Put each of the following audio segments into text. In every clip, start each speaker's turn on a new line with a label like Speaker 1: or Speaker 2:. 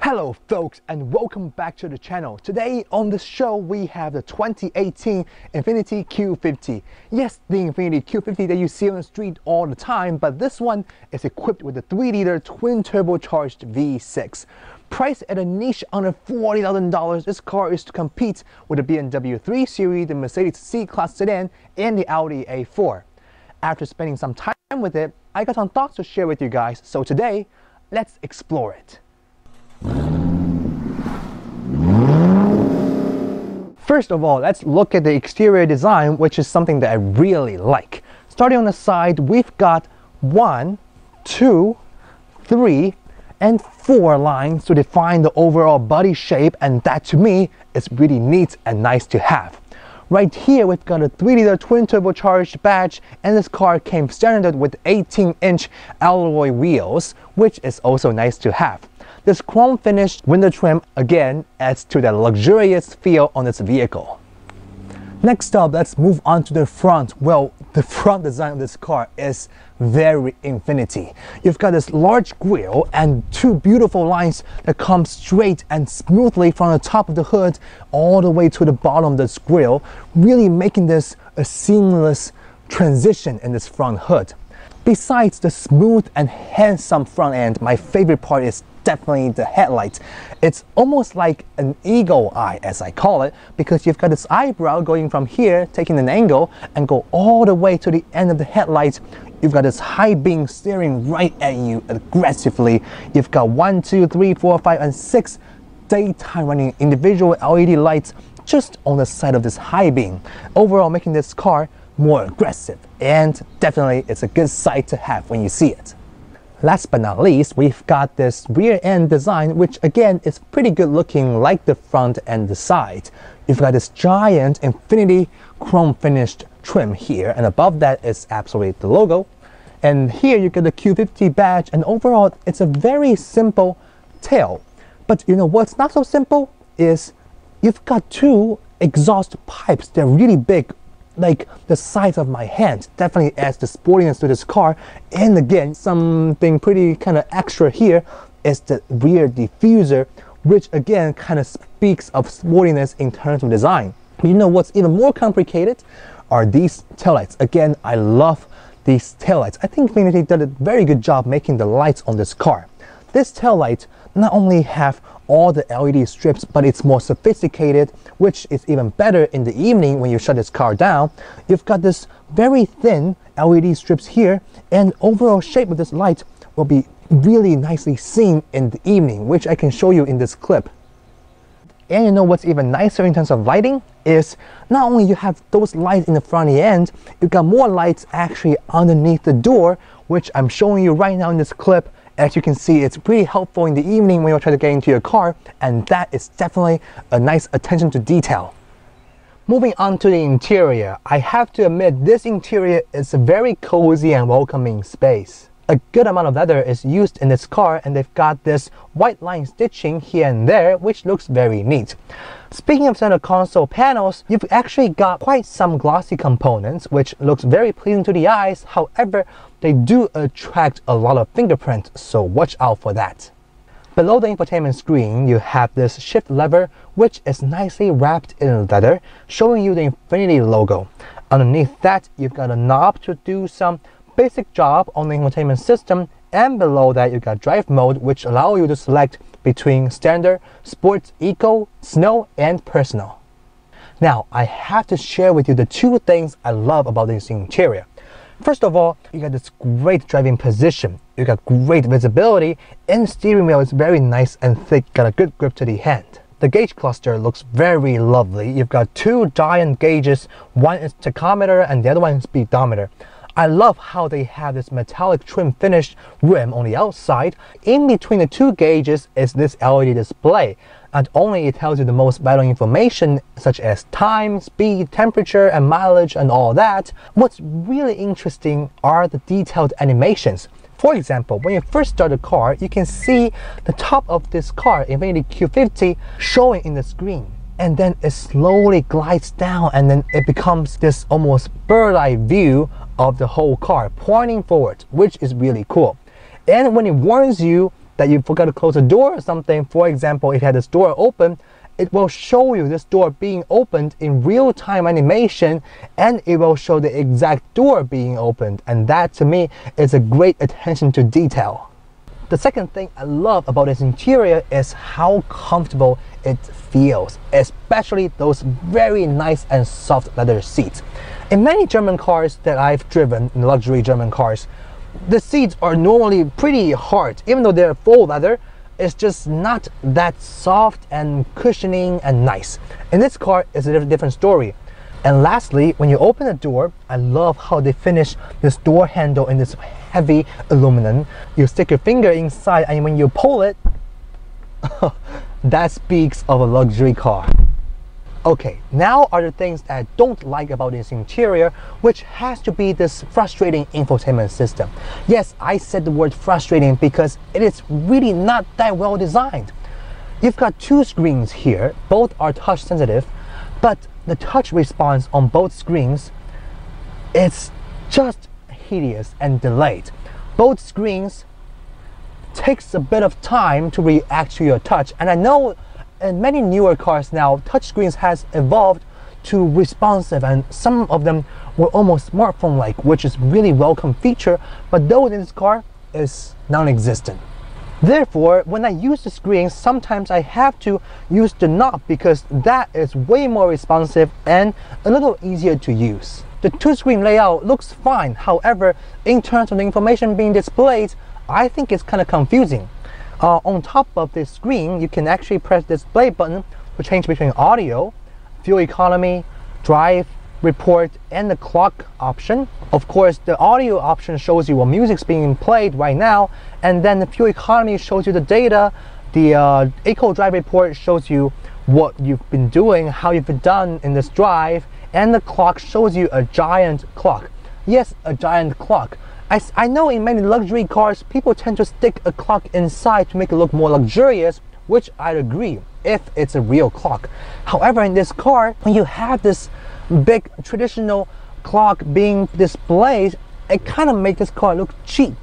Speaker 1: Hello folks, and welcome back to the channel. Today on the show we have the 2018 Infiniti Q50. Yes, the Infiniti Q50 that you see on the street all the time, but this one is equipped with the 3-liter twin-turbocharged V6. Priced at a niche under $40,000, this car is to compete with the BMW 3 Series, the Mercedes C-Class sedan, and the Audi A4. After spending some time with it, I got some thoughts to share with you guys, so today, let's explore it. First of all, let's look at the exterior design, which is something that I really like. Starting on the side, we've got 1, 2, 3, and 4 lines to define the overall body shape, and that to me is really neat and nice to have. Right here, we've got a 3-liter twin-turbocharged badge, and this car came standard with 18-inch alloy wheels, which is also nice to have. This chrome-finished window trim again adds to that luxurious feel on this vehicle. Next up, let's move on to the front. Well, the front design of this car is very Infiniti. You've got this large grille and 2 beautiful lines that come straight and smoothly from the top of the hood all the way to the bottom of this grille, really making this a seamless transition in this front hood. Besides the smooth and handsome front end, my favorite part is definitely the headlight. It's almost like an eagle eye, as I call it, because you've got this eyebrow going from here, taking an angle, and go all the way to the end of the headlight. You've got this high beam staring right at you aggressively. You've got 1, 2, 3, 4, 5, and 6 daytime running individual LED lights just on the side of this high beam, overall making this car more aggressive, and definitely it's a good sight to have when you see it. Last but not least, we've got this rear end design, which again is pretty good looking like the front and the side. You've got this giant Infiniti chrome finished trim here, and above that is absolutely the logo. And here you get the Q50 badge, and overall it's a very simple tail. But you know what's not so simple is you've got 2 exhaust pipes. They're really big, like the size of my hand. Definitely adds the sportiness to this car. And again, something pretty kind of extra here is the rear diffuser, which again kind of speaks of sportiness in terms of design. You know what's even more complicated are these taillights. Again, I love these taillights. I think Infiniti did a very good job making the lights on this car. This taillight not only have all the LED strips, but it's more sophisticated, which is even better in the evening when you shut this car down. You've got this very thin LED strips here, and overall shape of this light will be really nicely seen in the evening, which I can show you in this clip. And you know what's even nicer in terms of lighting is not only you have those lights in the front end, you've got more lights actually underneath the door, which I'm showing you right now in this clip. As you can see, it's pretty helpful in the evening when you're trying to get into your car, and that is definitely a nice attention to detail. Moving on to the interior, I have to admit this interior is a very cozy and welcoming space. A good amount of leather is used in this car, and they've got this white line stitching here and there, which looks very neat. Speaking of center console panels, you've actually got quite some glossy components, which looks very pleasing to the eyes. However, they do attract a lot of fingerprints, so watch out for that. Below the infotainment screen, you have this shift lever, which is nicely wrapped in leather, showing you the Infiniti logo. Underneath that, you've got a knob to do some basic job on the infotainment system, and below that you got drive mode, which allow you to select between standard, sports, eco, snow, and personal. Now I have to share with you the 2 things I love about this interior. First of all, you got this great driving position, you got great visibility, and the steering wheel is very nice and thick, got a good grip to the hand. The gauge cluster looks very lovely. You've got 2 giant gauges, one is tachometer and the other one is speedometer. I love how they have this metallic trim finished rim on the outside. In between the 2 gauges is this LED display. Not only it tells you the most vital information such as time, speed, temperature, and mileage and all that, what's really interesting are the detailed animations. For example, when you first start the car, you can see the top of this car, Infiniti Q50, showing in the screen. And then it slowly glides down, and then it becomes this almost bird's-eye view of the whole car pointing forward, which is really cool. And when it warns you that you forgot to close the door or something, for example, if you had this door open, it will show you this door being opened in real-time animation, and it will show the exact door being opened. And that to me is a great attention to detail. The second thing I love about this interior is how comfortable it feels, especially those very nice and soft leather seats. In many German cars that I've driven, in luxury German cars, the seats are normally pretty hard. Even though they're full leather, it's just not that soft and cushioning and nice. In this car, it's a different story. And lastly, when you open the door, I love how they finish this door handle in this heavy aluminum. You stick your finger inside, and when you pull it, that speaks of a luxury car. Okay, now are the things that I don't like about this interior, which has to be this frustrating infotainment system. Yes, I said the word frustrating because it is really not that well designed. You've got two screens here, both are touch sensitive, but the touch response on both screens is just hideous and delayed. Both screens takes a bit of time to react to your touch, and I know in many newer cars now, touchscreens has evolved to responsive, and some of them were almost smartphone-like, which is really welcome feature, but those in this car is non-existent. Therefore, when I use the screen, sometimes I have to use the knob because that is way more responsive and a little easier to use. The two-screen layout looks fine, however, in terms of the information being displayed, I think it's kind of confusing. On top of this screen, you can actually press this display button to change between audio, fuel economy, drive, report, and the clock option. Of course, the audio option shows you what music's being played right now, and then the fuel economy shows you the data. The Eco Drive report shows you what you've been doing, how you've been done in this drive, and the clock shows you a giant clock. Yes, a giant clock. I know in many luxury cars, people tend to stick a clock inside to make it look more luxurious, which I'd agree if it's a real clock. However, in this car, when you have this big traditional clock being displayed, it kind of makes this car look cheap.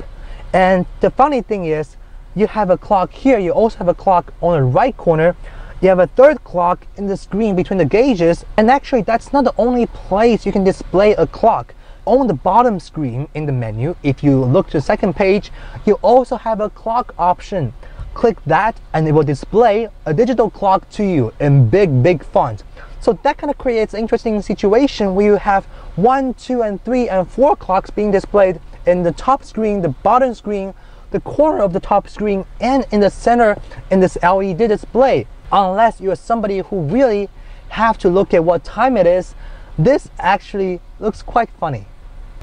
Speaker 1: And the funny thing is, you have a clock here, you also have a clock on the right corner, you have a third clock in the screen between the gauges, and actually that's not the only place you can display a clock. On the bottom screen in the menu, if you look to the second page, you also have a clock option. Click that and it will display a digital clock to you in big font. So that kind of creates an interesting situation where you have 1, 2, and 3, and 4 clocks being displayed in the top screen, the bottom screen, the corner of the top screen, and in the center in this LED display. Unless you're somebody who really have to look at what time it is, this actually looks quite funny.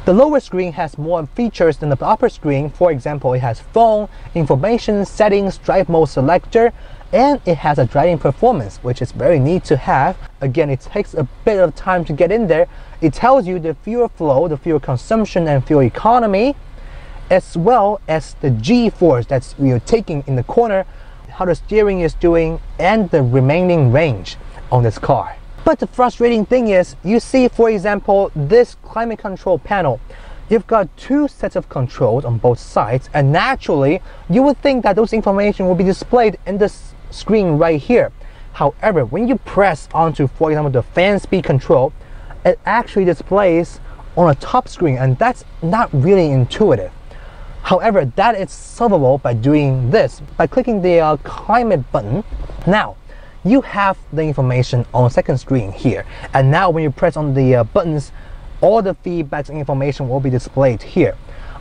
Speaker 1: The lower screen has more features than the upper screen. For example, it has phone, information, settings, drive mode selector, and it has a driving performance, which is very neat to have. Again, it takes a bit of time to get in there. It tells you the fuel flow, the fuel consumption, and fuel economy, as well as the G-force that you're taking in the corner, how the steering is doing, and the remaining range on this car. But the frustrating thing is, you see, for example, this climate control panel. You've got two sets of controls on both sides, and naturally, you would think that those information will be displayed in this screen right here. However, when you press onto, for example, the fan speed control, it actually displays on a top screen, and that's not really intuitive. However, that is solvable by doing this, by clicking the climate button. Now, you have the information on the second screen here, and now when you press on the buttons, all the feedbacks and information will be displayed here.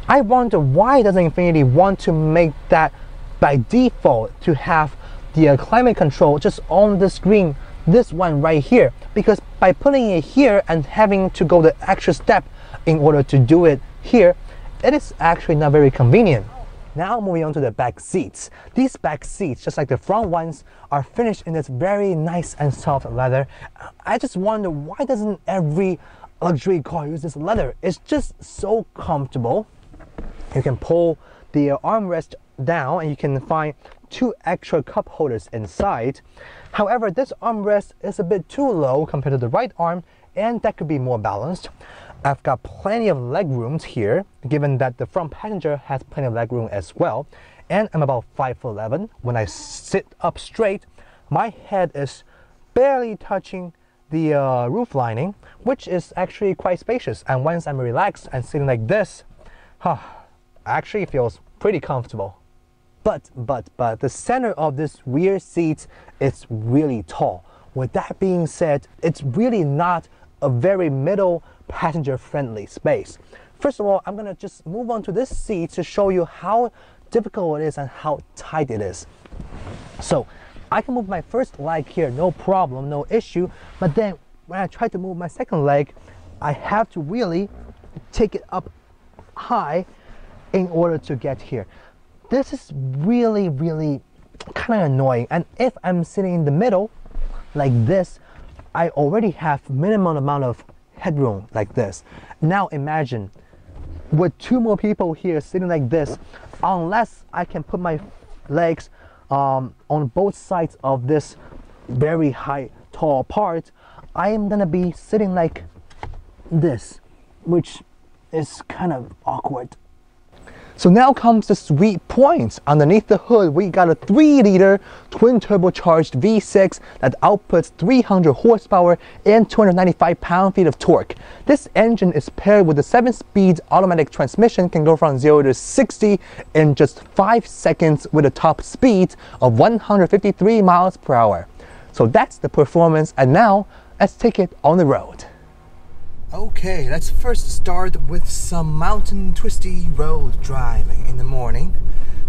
Speaker 1: I wonder, why doesn't Infiniti want to make that by default to have the climate control just on the screen, this one right here? Because by putting it here and having to go the extra step in order to do it here, it is actually not very convenient. Now moving on to the back seats. These back seats, just like the front ones, are finished in this very nice and soft leather. I just wonder, why doesn't every luxury car use this leather? It's just so comfortable. You can pull the armrest down and you can find two extra cup holders inside. However, this armrest is a bit too low compared to the right arm, and that could be more balanced. I've got plenty of leg rooms here, given that the front passenger has plenty of leg room as well. and I'm about 5'11". When I sit up straight, my head is barely touching the roof lining, which is actually quite spacious. And once I'm relaxed and sitting like this, actually feels pretty comfortable. But the center of this rear seat is really tall. With that being said, it's really not a very middle passenger friendly space. First of all, I'm gonna just move on to this seat to show you how difficult it is and how tight it is. So I can move my first leg here, no problem, no issue. But then when I try to move my second leg, I have to really take it up high in order to get here. This is really kind of annoying. And if I'm sitting in the middle like this, I already have minimum amount of headroom like this. Now imagine with two more people here sitting like this, unless I can put my legs on both sides of this very high tall part, I am gonna be sitting like this, which is kind of awkward. So now comes the sweet point. Underneath the hood, we got a 3-liter twin-turbocharged V6 that outputs 300 horsepower and 295 pound-feet of torque. This engine is paired with a 7-speed automatic transmission, can go from 0 to 60 in just 5 seconds with a top speed of 153 miles per hour. So that's the performance, and now let's take it on the road. Okay, let's first start with some mountain twisty road driving in the morning,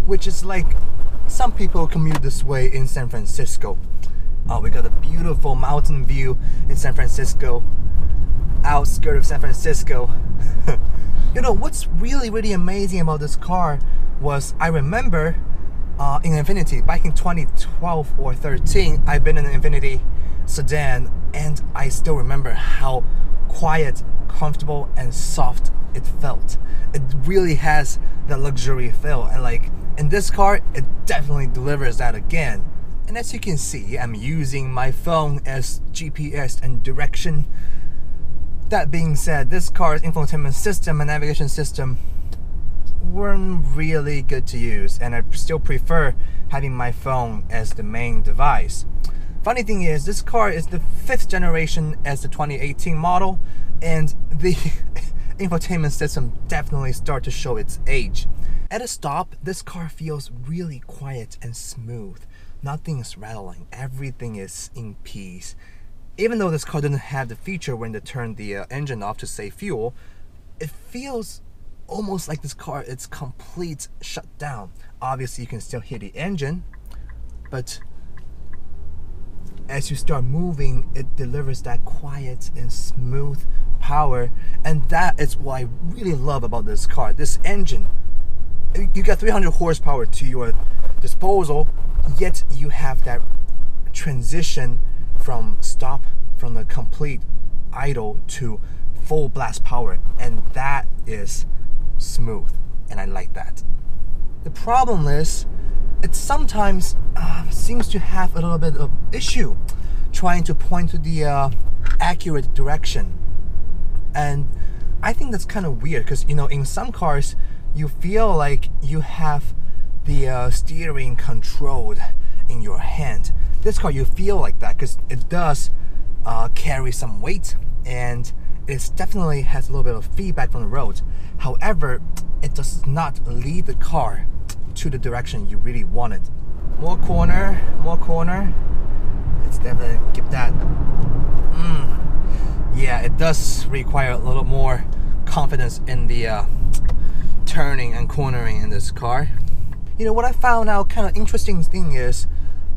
Speaker 1: which is like some people commute this way in San Francisco. Oh, we got a beautiful mountain view in San Francisco, outskirts of San Francisco. You know, what's really amazing about this car was I remember in Infiniti back in 2012 or 13, I've been in an Infiniti sedan, and I still remember how quiet, comfortable, and soft it felt. It really has that luxury feel, and like in this car, it definitely delivers that again. And as you can see, I'm using my phone as GPS and direction. That being said, this car's infotainment system and navigation system weren't really good to use, and I still prefer having my phone as the main device. Funny thing is, this car is the 5th generation as the 2018 model, and the infotainment system definitely starts to show its age. At a stop, this car feels really quiet and smooth. Nothing is rattling, everything is in peace. Even though this car doesn't have the feature when they turn the engine off to save fuel, it feels almost like this car is complete shut down. Obviously you can still hear the engine, but as you start moving, it delivers that quiet and smooth power, and that is what I really love about this car. This engine, you got 300 horsepower to your disposal, yet you have that transition from the complete idle to full blast power, and that is smooth, and I like that. The problem is, it sometimes seems to have a little bit of issue trying to point to the accurate direction, and I think that's kind of weird, because you know, in some cars you feel like you have the steering controlled in your hand. This car, you feel like that because it does carry some weight, and it definitely has a little bit of feedback from the road. However, it does not lead the car to the direction you really want it. More corner. Let's definitely give that. Yeah, it does require a little more confidence in the turning and cornering in this car. You know, what I found out kind of interesting thing is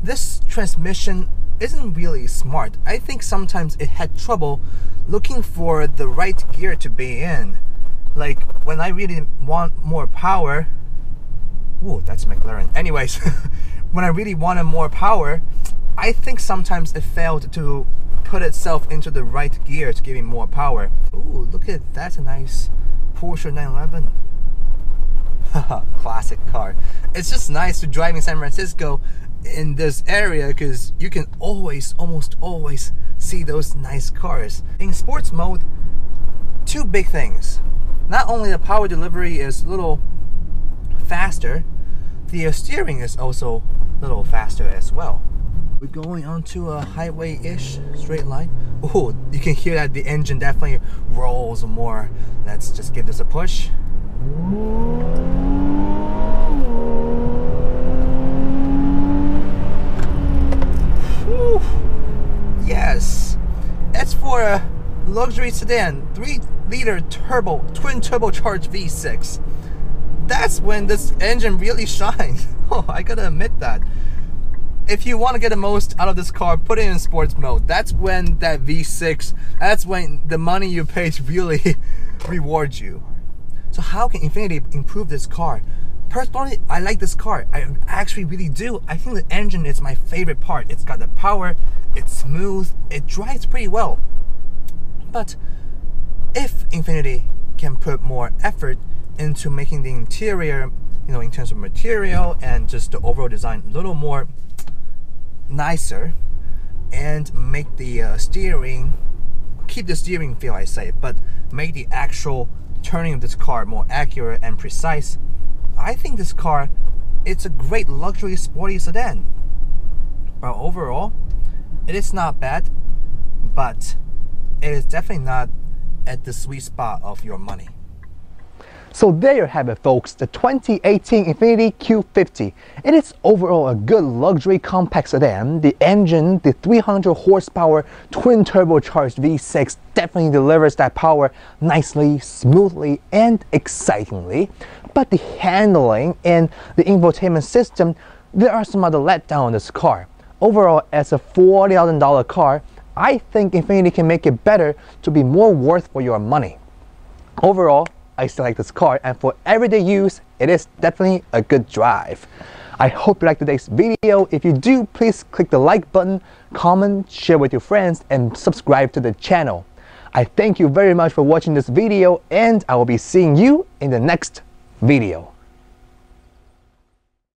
Speaker 1: this transmission isn't really smart. I think sometimes it had trouble looking for the right gear to be in. Like when I really want more power, ooh, that's McLaren. Anyways, when I really wanted more power, I think sometimes it failed to put itself into the right gear to give it more power. Ooh, look at that, that's a nice Porsche 911. Classic car. It's just nice to drive in San Francisco in this area because you can almost always see those nice cars. In sports mode, two big things. Not only the power delivery is a little faster, the steering is also a little faster as well. We're going onto a highway-ish straight line. Oh, you can hear that the engine definitely rolls more. Let's just give this a push. Whew. Yes, that's for a luxury sedan, 3-liter turbo, twin turbocharged V6. That's when this engine really shines. Oh, I gotta admit that. If you want to get the most out of this car, put it in sports mode. That's when that V6, that's when the money you pay really rewards you. So how can Infiniti improve this car? Personally, I like this car. I actually really do. I think the engine is my favorite part. It's got the power, it's smooth, it drives pretty well. But if Infiniti can put more effort into making the interior, you know, in terms of material and just the overall design a little more nicer, and make the steering, keep the steering feel, I say, but make the actual turning of this car more accurate and precise, I think this car, it's a great luxury sporty sedan. But overall, it is not bad, but it is definitely not at the sweet spot of your money. So there you have it, folks, the 2018 Infiniti Q50. It is overall a good luxury compact sedan. The engine, the 300 horsepower twin turbocharged V6 definitely delivers that power nicely, smoothly, and excitingly. But the handling and the infotainment system, there are some other letdown on this car. Overall, as a $40,000 car, I think Infiniti can make it better to be more worth for your money. Overall, I still like this car, and for everyday use, it is definitely a good drive. I hope you liked today's video. If you do, please click the like button, comment, share with your friends, and subscribe to the channel. I thank you very much for watching this video, and I will be seeing you in the next video.